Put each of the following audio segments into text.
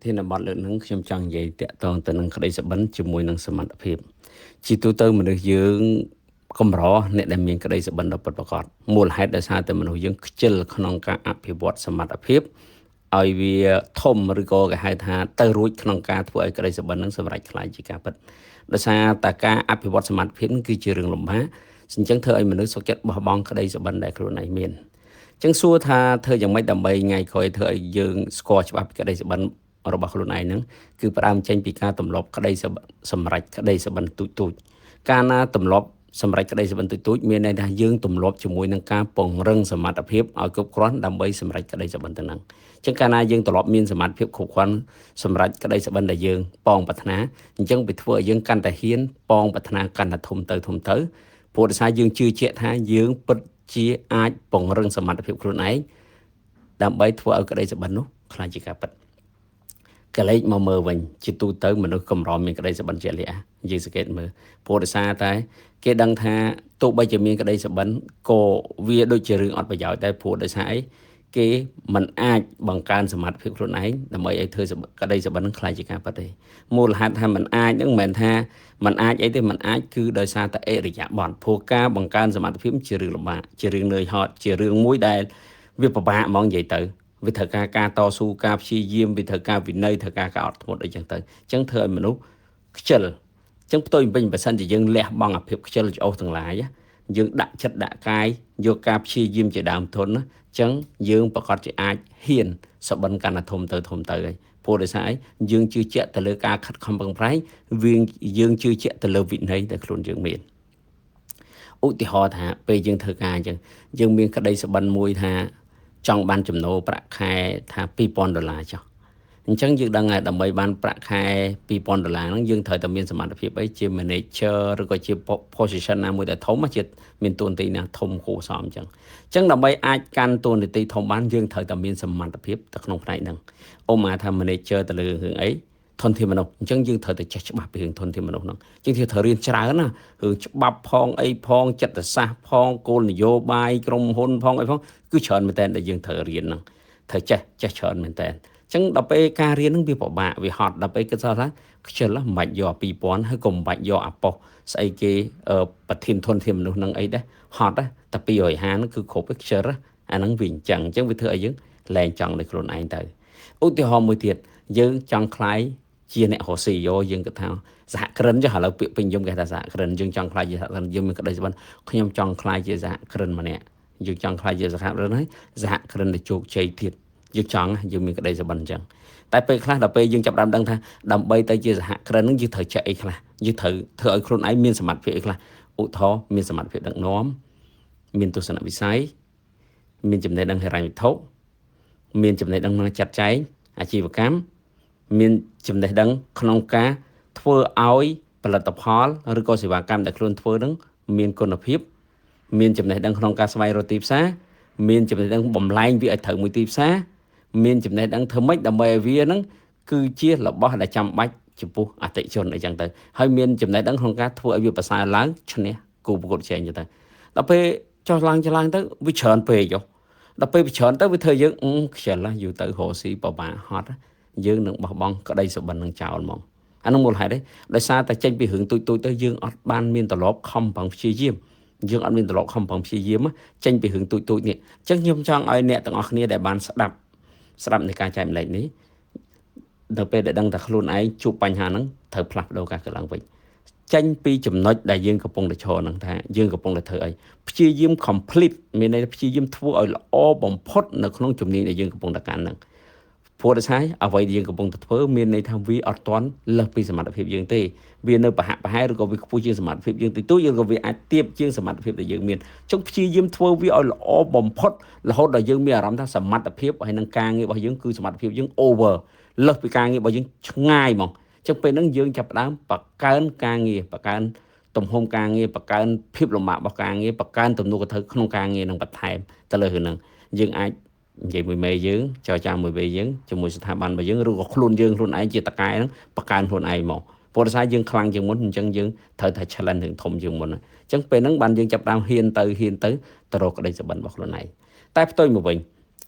ធានបទលើកនឹងខ្ញុំចង់និយាយតាក់ទងទៅនឹងក្តីសុបិនជាមួយនឹងសមត្ថភាពជាទូទៅមនុស្សយើងកម្រអ្នកដែលមានក្តីសុបិនដ៏ពិតប្រាកដមូលហេតុដោយសារតែមនុស្សយើងខ្ជិលក្នុងការអភិវឌ្ឍសមត្ថភាពឲ្យវាធំឬក៏គេហៅថាទៅរួចក្នុងការធ្វើឲ្យក្តីសុបិននឹងសម្រេចខ្លាយជាការពិតដោយសារតែការអភិវឌ្ឍសមត្ថភាពគឺជារឿងលំបាកអញ្ចឹងធ្វើឲ្យមនុស្សសុខចិត្តបោះបង់ក្តីសុបិនដែលខ្លួនឯងមានចឹងសួរថាធ្វើយ៉ាងម៉េចដើម្បីថ្ងៃក្រោយធ្វើឲ្យយើងស្គាល់ច្បាស់ពីក្តីសុបិនរបស់ខ្លួនឯងហ្នឹងគឺផ្ដើមចេញពីការទម្លាប់ក្តីសម្រេចក្តីសុបិនទូចកាលណាទម្លាប់សម្រេចក្តីសុបិនទូចមានន័យថាយើងទម្លាប់ជាមួយនឹងការពង្រឹងសមត្ថភាពឲ្យគ្រប់គ្រាន់ដើម្បីសម្រេចក្តីសុបិនទៅហ្នឹងចឹងកាលណាយើងទម្លាប់មានសមត្ថភាពគ្រប់គ្រាន់សម្រេចក្តីសុបិនដែលយើងប៉ងប្រាថ្នាអញ្ចឹងវាធ្វើឲ្យយើងកាន់តែហ៊ានប៉ងប្រាថ្នាកាន់តែធំទៅព្រោះដោយសារយើងជឿជាក់ថាយើងពិតជាអាចពង្រឹងសមត្ថភាពខ្លួនឯងដើម្បីធ្វើឲ្យក្តីសុបិននោះខ្លាចជាការពិតកលេចមកមើលវិញជាទូទៅមនុស្សកម្រមានក្តីសុបិនជាលក្ខណៈយើងសង្កេតមើលព្រោះដោយសារតែគេដឹងថាទោះបីជាមានក្តីសុបិនក៏វាដូចជារឿងអត់ប្រយោជន៍ដែរព្រោះដោយសារអីគេមិនអាចបង្កើនសមត្ថភាពខ្លួនឯងដើម្បីឲ្យធ្វើក្តីសុបិននឹងខ្លាចជាការពិតទេមូលហេតុថាមិនអាចនឹងមិនមែនថាមិនអាចអីទេមិនអាចគឺដោយសារតែអរិយាប័ត្រព្រោះការបង្កើនសមត្ថភាពជារឿងលំបាកជារឿងនឿយហត់ជារឿងមួយដែលវាពិបាកហ្មងនិយាយទៅវាត្រូវការតស៊ូការព្យាយាមវាត្រូវការវិន័យត្រូវការអត់ធ្មត់អីចឹងទៅអញ្ចឹងធ្វើឲ្យមនុស្សខ្ជិលអញ្ចឹងផ្ទុយវិញបើសិនជាយើងលះបង់អាភាពខ្ជិលច្អូសទាំងឡាយយើងដាក់ចិត្តដាក់កាយយកការព្យាយាមជាដើមទុនណាអញ្ចឹងយើងប្រកាសជាអាចហ៊ានសុបិនកាន់តែធំទៅហើយព្រោះដោយសារយើងជឿជាក់ទៅលើការខិតខំប្រឹងប្រែងយើងជឿជាក់ទៅលើវិន័យដែលខ្លួនយើងមានឧទាហរណ៍ថាពេលយើងធ្វើការអញ្ចឹងយើងមានក្តីសុបិនមួយថាចង់បានចំណូលប្រាក់ខែថា$2,000ចុះអញ្ចឹងយើងដឹងហើយដើម្បីបានប្រាក់ខែ$2,000ហ្នឹងយើងត្រូវតែមានសមត្ថភាពអីជា manager ឬក៏ជា position ណាមួយដែលធំជាមានតួនាទីណាធំគួរសមអញ្ចឹងដើម្បីអាចកាន់តួនាទីធំបានយើងត្រូវតែមានសមត្ថភាពទៅក្នុងផ្នែកហ្នឹងថា manager ទៅលើរឿងអីធនធានមនុស្សអញ្ចឹងយើងត្រូវតែចេះច្បាស់ពីរឿងធនធានមនុស្សហ្នឹងជាងត្រូវរៀនច្រើនណារឿងច្បាប់ផងអីផងចិត្តសាស្ត្រផងគោលនយោបាយក្រុមហ៊ុនផងអីផងគឺច្រើនមែនតើដែលយើងត្រូវរៀនហ្នឹងត្រូវចេះច្រើនមែនតើអញ្ចឹងដល់ពេលការរៀនហ្នឹងវាពិបាកវាហត់ដល់ពេលគិតថាខ្ជិលមិនបាច់យក2000ហើយក៏មិនបាច់យកអាប៉ុសស្អីគេប្រធានធនធានមនុស្សហ្នឹងអីដែរហត់តែ250ហ្នឹងគឺគ្រប់ខ្ជិលអាហ្នឹងវាអញ្ចឹងវាធ្វើឲ្យយើងលែងចង់ដោយខ្លួនឯងទៅឧទាហរណ៍មួយទៀតយើងចង់ខ្លាយជាអ្នករស់ស៊ីយោយើងគិតថាសហគ្រិនចុះឥឡូវពាក្យពេញនិយមគេថាសហគ្រិនយើងចង់ខ្លាយជាសហគ្រិនយើងមានក្តីសុបិនខ្ញុំចង់ខ្លាយជាសហគ្រិនម្នាក់យើងចង់ខ្លាយជាសហគ្រិនហើយសហគ្រិនដែលជោគជ័យទៀតយើងមានក្តីសុបិនអញ្ចឹងតែពេលខ្លះដល់ពេលយើងចាប់ដឹងថាដើម្បីទៅជាសហគ្រិនហ្នឹងយើងត្រូវចេះអីខ្លះយើងត្រូវធ្វើឲ្យខ្លួនឯងមានសមត្ថភាពអីខ្លះឧទាហរណ៍មានសមត្ថភាពដឹកនាំមានទស្សនវិស័យមានចំណេះដឹងហិរញ្ញវត្ថុមានចំណេះដឹងក្នុងចាត់ចែងអាជីវកម្មមានចំណេះដឹងក្នុងការធ្វើឲ្យផលិតផលឬក៏សេវាកម្មដែលខ្លួនធ្វើហ្នឹងមានគុណភាពមានចំណេះដឹងក្នុងការស្វែងរកទីផ្សារមានចំណេះដឹងបំលែងវាឲ្យត្រូវមួយទីផ្សារមានចំណេះដឹងធ្វើម៉េចដើម្បីឲ្យវាហ្នឹងគឺជារបស់ដែលចាំបាច់ចំពោះអតិថិជនអីចឹងទៅហើយមានចំណេះដឹងក្នុងការធ្វើឲ្យវាប្រសើរឡើងឈ្នះគូប្រកួតប្រជែងចឹងទៅដល់ពេលចុះឡើងទៅវាច្រើនពេកដល់ពេលវាច្រើនទៅវាធ្វើយើងខ្ជិលយូរទៅរស់ស៊ីពិបាកហត់យើងនឹងបោះបង់ក្តីសុបិននឹងចោលហ្មងអានោះមូលហេតុទេដោយសារតែចេញពីរឿងទូចទៅយើងអត់បានមានត្រឡប់ខំប្រឹងព្យាយាមចេញពីរឿងទូចនេះអញ្ចឹងខ្ញុំចង់ឲ្យអ្នកទាំងអស់គ្នាដែលបានស្ដាប់នៃការចែកម្លែកនេះដល់ពេលដែលដឹងថាខ្លួនឯងជួបបញ្ហាហ្នឹងត្រូវផ្លាស់ប្ដូរការកន្លងវិញចេញពីចំណុចដែលយើងកំពុងតែឈរហ្នឹងថាយើងកំពុងតែធ្វើអីព្យាយាម complete មានន័យថាព្យាយាមធ្វើឲ្យល្អបំផុតនៅក្នុងជំនាញដែលយើងកំពុងតែកាន់ហ្នឹងព្រោះដោយសារអ្វីដែលយើងកំពុងតែធ្វើមានន័យថាវាអត់ទាន់លើសពីសមត្ថភាពយើងទេវានៅប្រហាក់ប្រហែលឬក៏វាខ្ពស់ជាងសមត្ថភាពយើងតិចតួចឬក៏វាអាចទាបជាងសមត្ថភាពដែលយើងមានចុងព្យាយាមធ្វើវាឲ្យល្អបំផុតរហូតដល់យើងមានអារម្មណ៍ថាសមត្ថភាពហើយនឹងការងាររបស់យើងគឺសមត្ថភាពយើង over លើសពីការងាររបស់យើងឆ្ងាយហ្មងចឹងពេលហ្នឹងយើងចាប់ផ្ដើមបង្កើនការងារបង្កើនទំហំការងារបង្កើនភាពលំបាករបស់ការងារបង្កើនទំនួលខុសត្រូវក្នុងការងារនឹងបន្ថែមទៅលើរឿងហ្នឹងយើងអាចនិយាយមួយមេយើងចរចាមួយមេយើងជាមួយស្ថាប័នរបស់យើងឬក៏ខ្លួនឯងជាតកែហ្នឹងបង្កើនខ្លួនឯងមកព្រោះដោយសារយើងខ្លាំងជាងមុនអញ្ចឹងយើងត្រូវតែ challenge រឿងធំជាងមុនអញ្ចឹងពេលហ្នឹងបានយើងចាប់ផ្ដើមហ៊ានទៅរកក្តីសុបិនរបស់ខ្លួនឯងតែផ្ទុយមកវិញ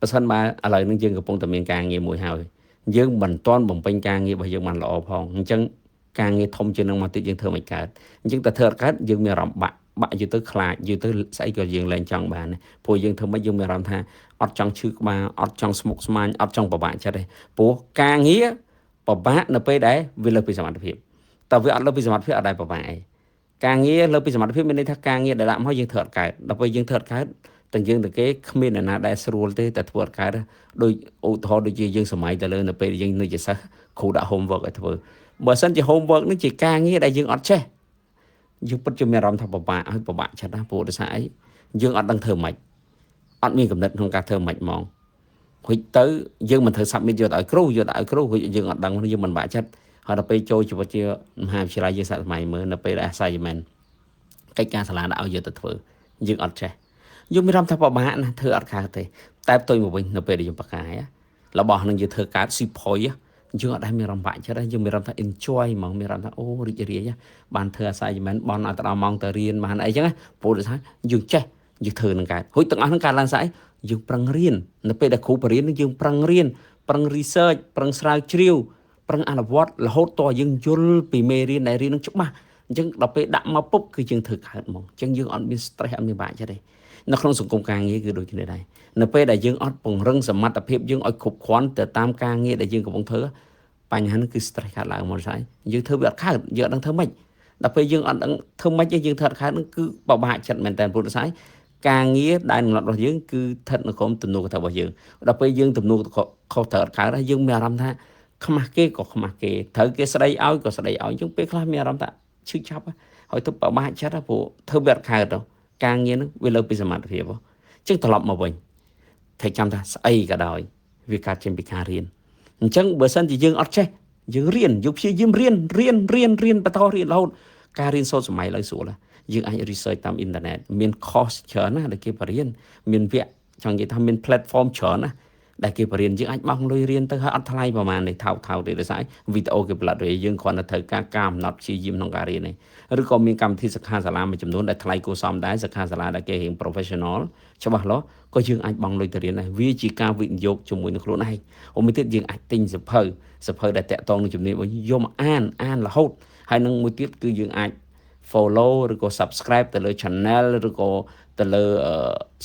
បើសិនបើឥឡូវហ្នឹងយើងកំពុងតែមានការងារមួយហើយ យើងមិនទាន់បំពេញការងាររបស់យើងបានល្អផងអញ្ចឹងការងារធំជាងនឹងមកទៀតយើងធ្វើមិនកើតអញ្ចឹងតែធ្វើអត់កើតយើងមានអារម្មណ៍បាក់យូរទៅខ្លាចយូរទៅស្អីក៏យើងលែងចង់បានព្រោះយើងធ្វើមិនយើងមានអារម្មណ៍ថាអត់ចង់ឈឺក្បាលអត់ចង់ស្មុគស្មាញអត់ចង់ពិបាកចិត្តទេព្រោះការងារពិបាកនៅពេលដែលវាលើសពីសមត្ថភាពតែវាអត់លើសពីសមត្ថភាពអត់ដែលពិបាកឯងការងារលើសពីសមត្ថភាពមានន័យថាការងារដែលដាក់មកយើងធ្វើអត់កើតដល់ពេលយើងធ្វើអត់កើតទាំងយើងទាំងគេគ្មានអ្នកណាដែលស្រួលទេតែធ្វើអត់កើតដោយឧទាហរណ៍ដូចជាយើងសម័យទៅលើនៅពេលយើងនៅជាសិស្សគ្រូដាក់ homework ឲ្យធ្វើបើសិនជា homework នេះជាការងារដែលយើងអត់ចេះយើងពិតជាមានអារម្មណ៍ថាពិបាកហើយពិបាកចិត្តណាព្រោះដោយសារអីយើងអត់ដឹងធ្វើម៉េចអត់មានកំណត់ក្នុងការធ្វើម៉េចហ្មងហុចទៅយើងមិនធ្វើ submit យកទៅឲ្យគ្រូយកទៅឲ្យគ្រូហុចយើងអត់ដឹងយើងមិនបាក់ចិត្តហើយដល់ពេលចូលជីវិតជាមហាវិទ្យាល័យយើងសាកសម័យមើលនៅពេល assignment កិច្ចការសាលាដាក់ឲ្យយកទៅធ្វើយើងអត់ចេះយើងមានអារម្មណ៍ថាពិបាកណាធ្វើអត់កើតទេតែផ្ទុយមកវិញនៅពេលដែលយើងបកកាយរបស់នឹងយើងធ្វើកើតស៊ីផុយយើងអត់ដែលមានអារម្មណ៍បាក់ចិត្តយើងមានអារម្មណ៍ថា enjoy ហ្មងមានអារម្មណ៍ថាអូរីករាយបានធ្វើ assignment បន់ឲ្យទៅដល់ម៉ោងទៅរៀនបានអីចឹងព្រោះថាយើងចេះយើងធ្វើនឹងកើតហុចទាំងអស់នឹងកើតឡើងស្អីយើងប្រឹងរៀននៅពេលដែលគ្រូបរៀនយើងប្រឹងរៀនប្រឹង research ប្រឹងស្រាវជ្រាវប្រឹងអនុវត្តរហូតតយើងយល់ពីមេរៀនដែលរៀននឹងច្បាស់អញ្ចឹងដល់ពេលដាក់មកពុបគឺយើងធ្វើកើតហ្មងអញ្ចឹងយើងអត់មាន stress អត់មានបាក់ចិត្តទេនៅក្នុងសង្គមការងារគឺដូចគ្នាដែរនៅពេលដែលយើងអត់ពង្រឹងសមត្ថភាពយើងឲ្យគ្រប់គ្រាន់ទៅតាមការងារដែលយើងកំពុងធ្វើបញ្ហានោះគឺ stress កើតឡើងមកស្អីយើងធ្វើវាអត់កើតយើងអត់ដឹងធ្វើម៉េចដល់ពេលយើងអត់ដឹងធ្វើម៉េចទេយើងធ្វើអត់កើតនោះគឺបបាក់ចិត្តមែនតើព្រោះស្អីការងារដែលកំណត់របស់យើងគឺស្ថិតនៅក្នុងទំនួលខុសត្រូវរបស់យើងដល់ពេលយើងទំនួលខុសត្រូវអត់កើតហើយយើងមានអារម្មណ៍ថាខ្មាស់គេក៏ខ្មាស់គេត្រូវគេស្ដីឲ្យក៏ស្ដីឲ្យអញ្ចឹងពេលខ្លះមានអារម្មណ៍ថាឈឺចាប់ហើយទៅបបាក់ចិត្តព្រោះធ្វើវាអត់កើតការងារនោះវាលើពីសមត្ថភាពអញ្ចឹងត្រឡប់មកវិញតែចាំថាស្អីក៏ដោយវាកើតចេញពីការរៀនអញ្ចឹងបើសិនជាយើងអត់ចេះយើងរៀនយើងព្យាយាមរៀនបន្តរៀនរហូតការរៀនសូត្រសម័យឡើយស្រួលយើងអាច research តាមអ៊ីនធឺណិតមាន course ច្រើនណាស់ដែលគេបរៀនមានវគ្គចង់និយាយថាមាន platform ច្រើនណាស់ដែលគេបរៀនយើងអាចបង់លុយរៀនទៅហើយអត់ថ្លៃប្រហែលនេះថោកទេដោយសារវីដេអូគេផលិតឲ្យយើងគ្រាន់តែត្រូវការកំណត់ព្យាយាមក្នុងការរៀននេះឬក៏មានកម្មវិធីសិក្ខាសាលាមួយចំនួនដែលថ្លៃគួរសមដែរសិក្ខាសាលាដែលគេរៀង professional ច្បាស់លាស់ក៏យើងអាចបង់លុយទៅរៀនដែរវាជាការវិនិយោគជាមួយនឹងខ្លួនឯងមួយទៀតយើងអាចទិញសភៅដែលតាក់ទងនឹងជំនាញរបស់យកមកអានរហូតហើយនឹងមួយទៀតគឺយើងអាច follow ឬក៏ subscribe ទៅលើ channel ឬក៏ទៅលើ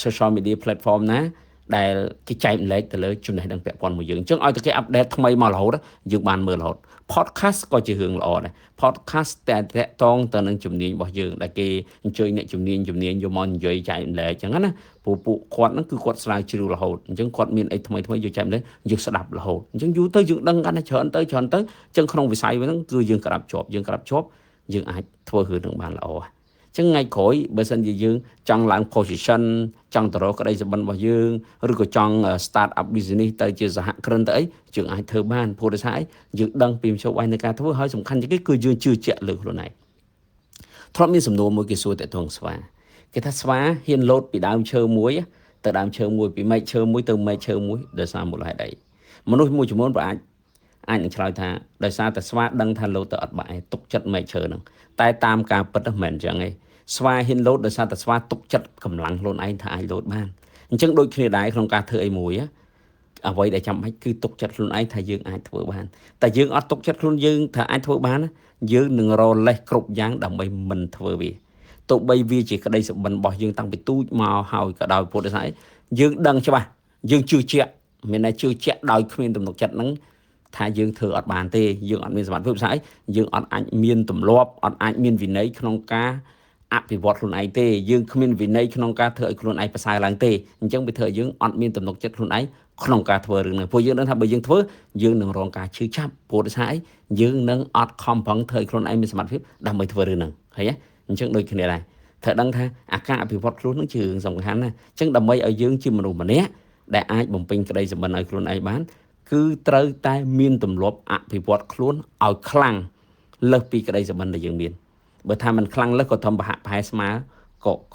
social media platform ណាដែលគេចែកម្លែកទៅលើចំណេះដឹងពាក់ព័ន្ធមួយយើងអញ្ចឹងឲ្យតែគេអាប់ដេតថ្មីមករហូតយើងបានមើលរហូត podcast ក៏ជារឿងល្អដែរ podcast តែតាក់ទងទៅនឹងជំនាញរបស់យើងដែលគេអញ្ជើញអ្នកជំនាញយកមកនិយាយចែកម្លែកអញ្ចឹងណាពួកគាត់ហ្នឹងគឺគាត់ស្រាវជ្រាវរហូតអញ្ចឹងគាត់មានអីថ្មីយកចែកម្លែកយើងស្ដាប់រហូតអញ្ចឹងយូរទៅយើងដឹងកាន់តែច្រើនទៅអញ្ចឹងក្នុងវិស័យហ្នឹងគឺយើងក្រាបជាប់យើងអាចធ្វើរឿងនឹងបានល្អចឹងថ្ងៃក្រោយបើសិនជាយើងចង់ឡើង position ចង់ទៅរកក្តីសុបិនរបស់យើងឬក៏ចង់ start up business ទៅជាសហគ្រិនទៅអីយើងអាចធ្វើបានព្រោះដោយសារអីយើងដឹងពីមធ្យោបាយនៃការធ្វើហើយសំខាន់ជាងគេគឺយើងជឿជាក់លើខ្លួនឯងធ្លាប់មានសំណួរមួយគេសួរតើតងស្វាគេថាស្វាហ៊ានលោតពីដើមឈើមួយទៅដើមឈើមួយពីមែកឈើមួយទៅមែកឈើមួយដោយសារមូលហេតុអីមនុស្សមួយចំនួនអាចនឹងឆ្លើយថាដោយសារតែស្វាដឹងថាលោតទៅអត់បាក់ឯងទុកចិត្តមែកឈើហ្នឹងតែតាមការពិតមិនអញ្ចឹងឯងស្វាហ៊ានលោតដោយសារតែស្វាទុកចិត្តកម្លាំងខ្លួនឯងថាអាចលោតបានអញ្ចឹងដូចគ្នាដែរក្នុងការធ្វើអីមួយអ្វីដែលចាំបាច់គឺទុកចិត្តខ្លួនឯងថាយើងអាចធ្វើបានតែយើងអត់ទុកចិត្តខ្លួនយើងថាអាចធ្វើបានយើងនឹងរលេះគ្រប់យ៉ាងដើម្បីមិនធ្វើវាទោះបីវាជាក្តីសុបិនរបស់យើងតាំងពីទូចមកហើយក៏ដោយពុទ្ធសាសនាយើងដឹងច្បាស់យើងជឿជាក់មានតែជឿជាក់ដោយគ្មានទំនុកចិត្តហ្នឹងថាយើងធ្វើអត់បានទេយើងអត់មានសមត្ថភាពស្អីយើងអត់អាចមានទម្លាប់អត់អាចមានវិន័យក្នុងការអភិវឌ្ឍខ្លួនឯងទេយើងគ្មានវិន័យក្នុងការធ្វើឲ្យខ្លួនឯងប្រសើរឡើងទេអញ្ចឹងវាធ្វើឲ្យយើងអត់មានទំនុកចិត្តខ្លួនឯងក្នុងការធ្វើរឿងនេះព្រោះយើងដឹងថាបើយើងធ្វើយើងនឹងរងការឈឺចាប់ព្រោះដោយសារអីយើងនឹងអត់ខំប្រឹងធ្វើឲ្យខ្លួនឯងមានសមត្ថភាពដើម្បីធ្វើរឿងហ្នឹងឃើញទេអញ្ចឹងដូចគ្នាដែរត្រូវដឹងថាអាការអភិវឌ្ឍខ្លួនហ្នឹងជារឿងសំខាន់ណាស់អញ្ចឹងដើម្បីឲ្យយើងជាមនុស្សម្នាក់ដែលអាចបំពេញក្តីសុបិនឲ្យខ្លួនឯងបានគឺត្រូវតែមានទម្លាប់អភិវឌ្ឍខ្លួនឲ្យខ្លាំងលើសពីក្តីសុបិនដែលយើងមានបើថាมันខ្លាំងលើសក៏ធំប្រហាក់ប្រហែលស្មើ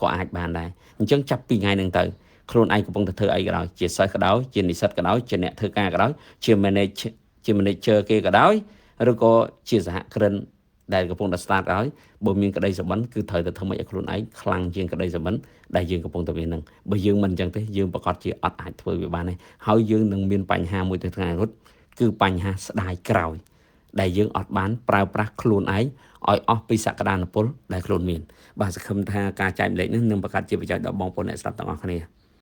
ក៏អាចបានដែរអញ្ចឹងចាប់ពីថ្ងៃហ្នឹងទៅខ្លួនឯងកំពុងតែធ្វើអីក៏ដោយជាសិស្សក៏ដោយជានិស្សិតក៏ដោយជាអ្នកធ្វើការក៏ដោយជា manager គេក៏ដោយឬក៏ជាសហគ្រិនដែលកំពុងតែ start ហើយបើមានក្តីសុបិនគឺត្រូវតែធ្វើម៉េចឲ្យខ្លួនឯងខ្លាំងជាងក្តីសុបិនដែលយើងកំពុងតែមានហ្នឹងបើយើងមិនអញ្ចឹងទេយើងប្រកាសជាអត់អាចធ្វើវាបានទេហើយយើងនឹងមានបញ្ហាមួយទៅថ្ងៃរត់ គឺបញ្ហាស្ដាយក្រោយដែលយើងអត់បានប្រើប្រាស់ខ្លួនឯងឲ្យអស់ពីសក្តានុពលដែលខ្លួនមានបាទសង្ឃឹមថាការចែកម្លែកនេះនឹងបង្កើតជាប្រយោជន៍ដល់បងប្អូនអ្នកស្ដាប់ទាំងអស់គ្នា